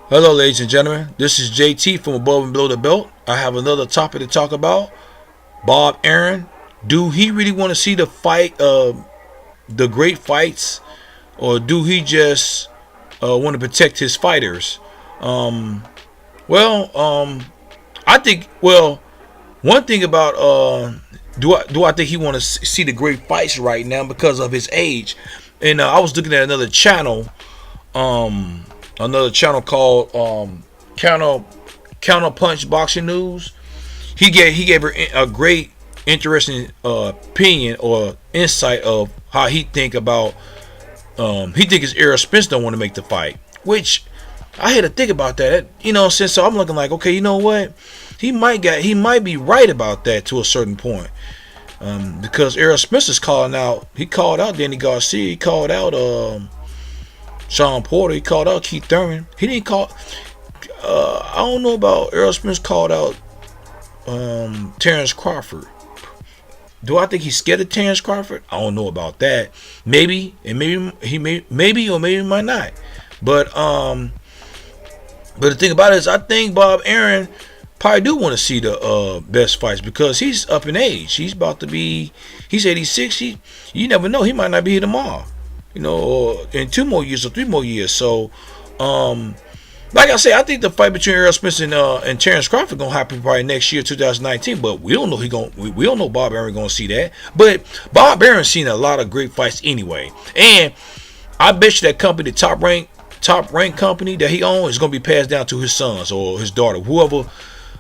Hello, ladies and gentlemen. This is JT from Above and Below the Belt. I have another topic to talk about. Bob Arum. Do he really want to see the fight, the great fights, or do he just want to protect his fighters? Um, I think. Well, one thing about do I think he want to see the great fights right now because of his age? And I was looking at um, another channel called Counter Counter Punch Boxing News. He gave her a great interesting opinion or insight of how he think about he think his Errol Spence don't want to make the fight, which I had to think about that. Since so I'm looking like, okay, you know what, he might be right about that to a certain point. Because Errol Spence is calling out. He called out Danny Garcia. He called out Sean Porter. He called out Keith Thurman. He didn't call. I don't know about Errol Spence called out Terrence Crawford. Do I think he's scared of Terrence Crawford? I don't know about that. Maybe, and maybe or maybe he might not. But but the thing about it is, I think Bob Arum probably do want to see the best fights because he's up in age. He's 86. You never know, he might not be here tomorrow. Or in 2 more years or 3 more years. So, like I say, I think the fight between Errol Spence and Terrence Crawford gonna happen probably next year, 2019. But we don't know we don't know Bob Arum gonna see that. But Bob Arum's seen a lot of great fights anyway, and I bet you that company, the top rank company that he owns, is gonna be passed down to his sons or his daughter, whoever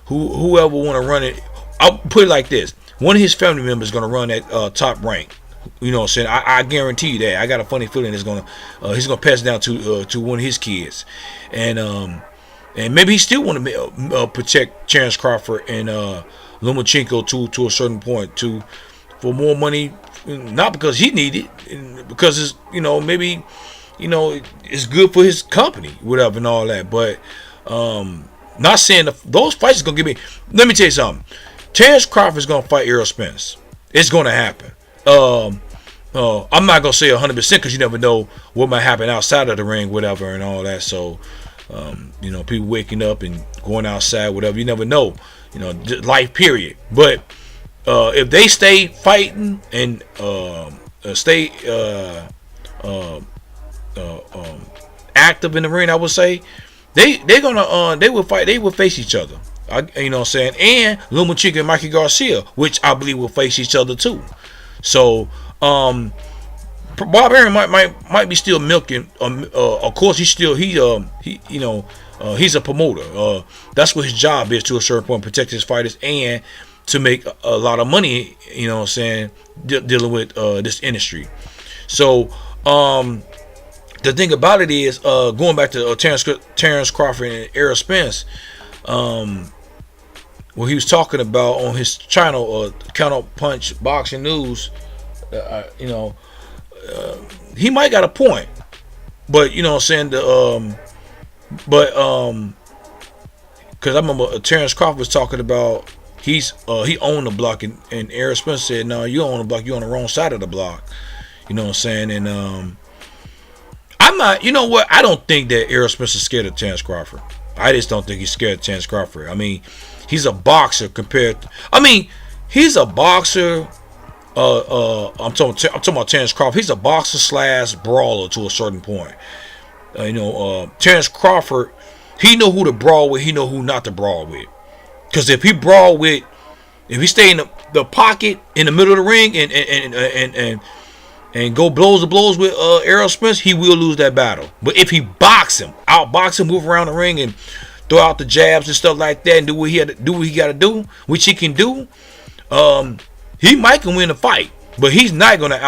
want to run it. I'll put it like this: one of his family members is gonna run that top rank. You know what I'm saying? I guarantee you that. I got a funny feeling he's gonna pass it down to one of his kids, and maybe he still want to protect Terrence Crawford and Lomachenko to a certain point for more money, not because he need it, because it's maybe it's good for his company, whatever and all that. But not saying those fights is gonna give me. Let me tell you something. Terrence Crawford is gonna fight Errol Spence. It's gonna happen. I'm not gonna say 100% because you never know what might happen outside of the ring, whatever, and all that. So, people waking up and going outside, whatever. You never know. Life period. But if they stay fighting and stay active in the ring, I would say they will fight. They will face each other. You know what I'm saying? And Lomachenko and Mikey Garcia, which I believe will face each other too. So, Bob Arum might be still milking. Of course, he's a promoter. That's what his job is to a certain point, protect his fighters and to make a lot of money. You know what I'm saying? Dealing with this industry. So, the thing about it is, going back to Terrence Crawford and Errol Spence, what he was talking about on his channel, Counter Punch Boxing News, he might got a point, but you know what I'm saying. Because I remember Terrence Crawford was talking about he owned the block, and Errol Spence said, "No, you own the block. You on the wrong side of the block." You know what I'm saying? And I'm not. You know what? I don't think that Errol Spence is scared of Terrence Crawford. I just don't think he's scared of Terrence Crawford. I mean, he's a boxer he's a boxer. I'm talking about Terrence Crawford. He's a boxer / brawler to a certain point. Terrence Crawford, he know who to brawl with. He know who not to brawl with. Because if he stay in the pocket in the middle of the ring and go blows to blows with Errol Spence, he will lose that battle. But if he outbox him, move around the ring and throw out the jabs and stuff like that, and do what he got to do, which he can do, he might can win the fight. But he's not gonna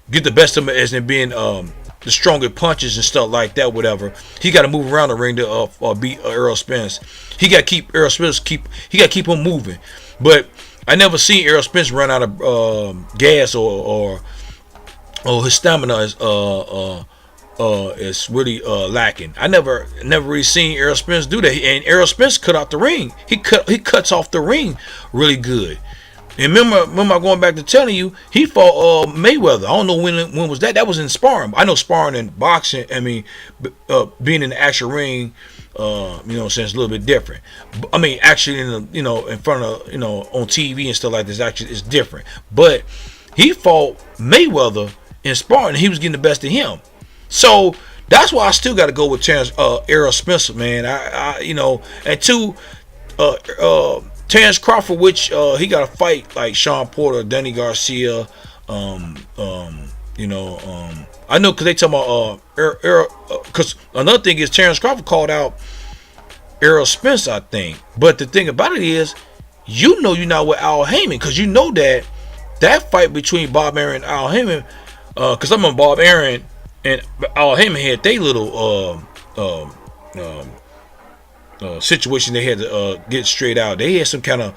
get the best of him as in being the stronger punches and stuff like that, whatever. He got to move around the ring to beat Errol Spence. He got to keep Errol Spence he got to keep him moving. But I never seen Errol Spence run out of gas or his stamina is really lacking. I never really seen Errol Spence do that. And Errol Spence cut out the ring. He cuts off the ring really good. And remember, I going back to telling you, he fought Mayweather. I don't know when was that. That was in sparring. I know sparring and boxing. I mean, being in the actual ring, you know, since a little bit different. I mean, actually, in the, you know, in front of, you know, on TV and stuff like this, actually, it's different. But he fought Mayweather in sparring, and he was getting the best of him. So that's why I still got to go with Terrence Errol Spencer, man. I you know, and two, Terrence Crawford, which he got to fight like Sean Porter, Danny Garcia, you know, I know because they talking about because another thing is Terrence Crawford called out Errol Spence, I think. But the thing about it is, you know, you're not with Al Heyman, because you know that fight between Bob Arum and Al Heyman, because I'm on Bob Arum and Al Heyman had they little situation they had to get straight out. They had some kind of,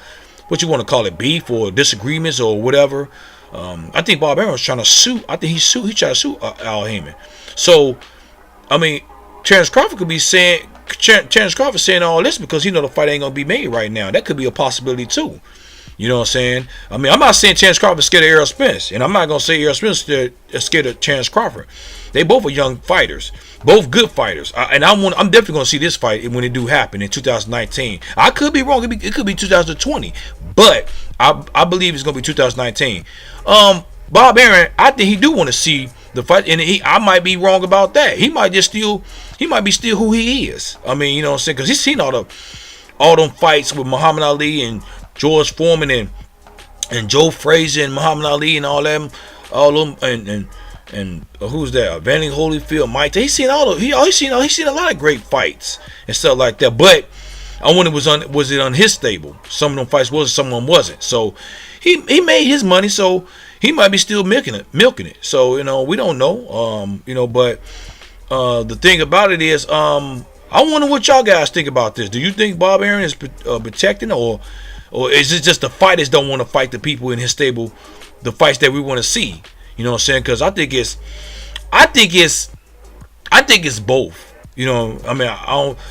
what you want to call it, beef or disagreements or whatever. I think Bob Arum was trying to sue. I think he tried to sue Al Heyman. So, I mean, Terrence Crawford could be saying, Terrence Crawford saying all this because he know the fight ain't gonna be made right now. That could be a possibility too. You know what I'm saying? I mean, I'm not saying Terrence Crawford scared of Errol Spence, and I'm not gonna say Errol Spence is scared of Terrence Crawford. They both are young fighters, both good fighters, and I'm definitely gonna see this fight when it do happen in 2019. I could be wrong; it could be 2020, but I believe it's gonna be 2019. Bob Arum, I think he do want to see the fight, and I might be wrong about that. He might be still who he is. I mean, you know what I'm saying? Because he's seen all them fights with Muhammad Ali and George Foreman and Joe Frazier and Muhammad Ali and all them and who's that? Vanity Holyfield, Mike. He's seen he's seen a lot of great fights and stuff like that. But I wonder was it on his stable? Some of them fights was, some of them wasn't. So he made his money, so he might be still milking it. So, you know, we don't know. You know, but the thing about it is, I wonder what y'all guys think about this. Do you think Bob Arum is protecting, or is it just the fighters don't want to fight the people in his stable, the fights that we want to see? You know what I'm saying? Because I think it's both. You know, I mean,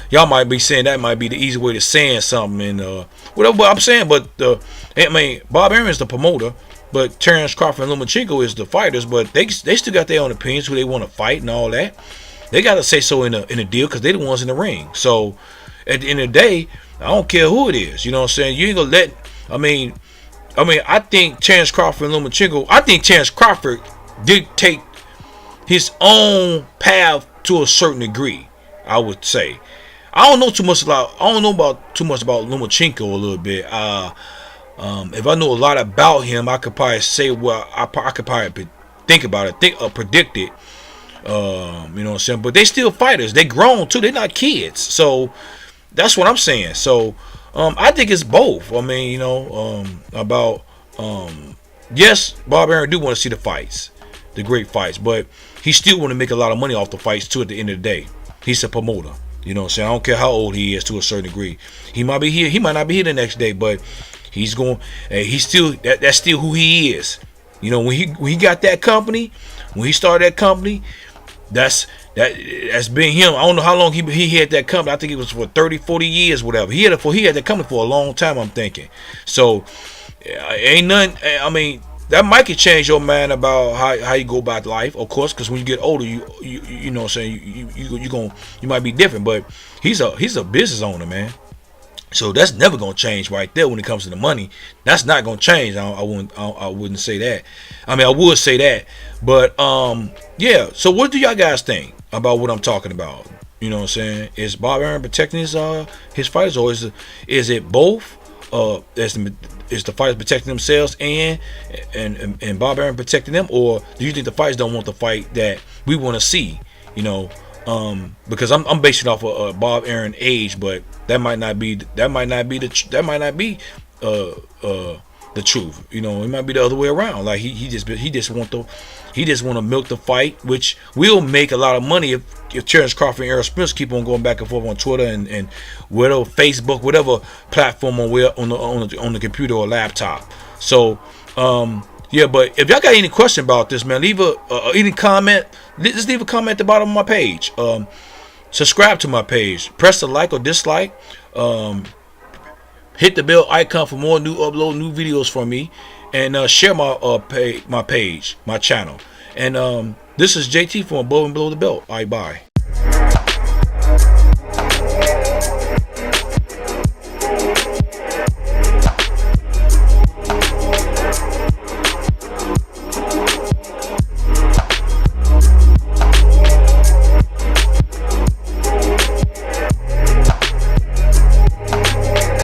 y'all might be saying that might be the easy way to saying something and whatever I'm saying, but I mean, Bob Arum is the promoter, but Terrence Crawford and Lomachenko is the fighters, but they still got their own opinions, who they want to fight and all that. They got to say so in a deal because they the ones in the ring. So at the end of the day, I don't care who it is. You know what I'm saying? You ain't gonna let. I mean, I think Terrence Crawford and Lomachenko. I think Terrence Crawford did take his own path to a certain degree. I would say. I don't know too much about Lomachenko a little bit. If I know a lot about him, I could probably say, well, I could probably think about it, predict it. You know what I'm saying? But they still fighters. They grown too. They're not kids. So that's what I'm saying. So I think it's both. I mean, you know, yes, Bob Arum do want to see the fights, the great fights, but he still want to make a lot of money off the fights too. At the end of the day, he's a promoter. You know what I'm saying? I don't care how old he is to a certain degree. He might be here. He might not be here the next day, but he's going. He's still that's still who he is. You know, when he got that company, when he started that company, that's been him. I don't know how long he had that company. I think it was for 30, 40 years, whatever. He had that company for a long time, I'm thinking. So ain't nothing. I mean, that might could change your mind about how you go about life, of course, because when you get older, you know what I'm saying, you might be different. But he's a business owner, man. So that's never gonna change right there when it comes to the money. That's not gonna change. I wouldn't say that. I mean, I would say that, but yeah. So what do y'all guys think about what I'm talking about? You know what I'm saying? Is Bob Arum protecting his fighters, or is it both? Is the fighters protecting themselves and Bob Arum protecting them, or do you think the fighters don't want the fight that we want to see? You know, because I'm basing off of Bob Arum age, but that might not be the truth. You know, it might be the other way around. Like he just want to milk the fight, which will make a lot of money if Terrence Crawford and Errol Spence keep on going back and forth on Twitter and whatever, Facebook, whatever platform on the computer or laptop. So yeah, but if y'all got any question about this, man, leave any comment. Just leave a comment at the bottom of my page. Subscribe to my page. Press the like or dislike. Hit the bell icon for more new videos from me, and share my page, my channel. And this is JT from Above and Below the Belt. Bye.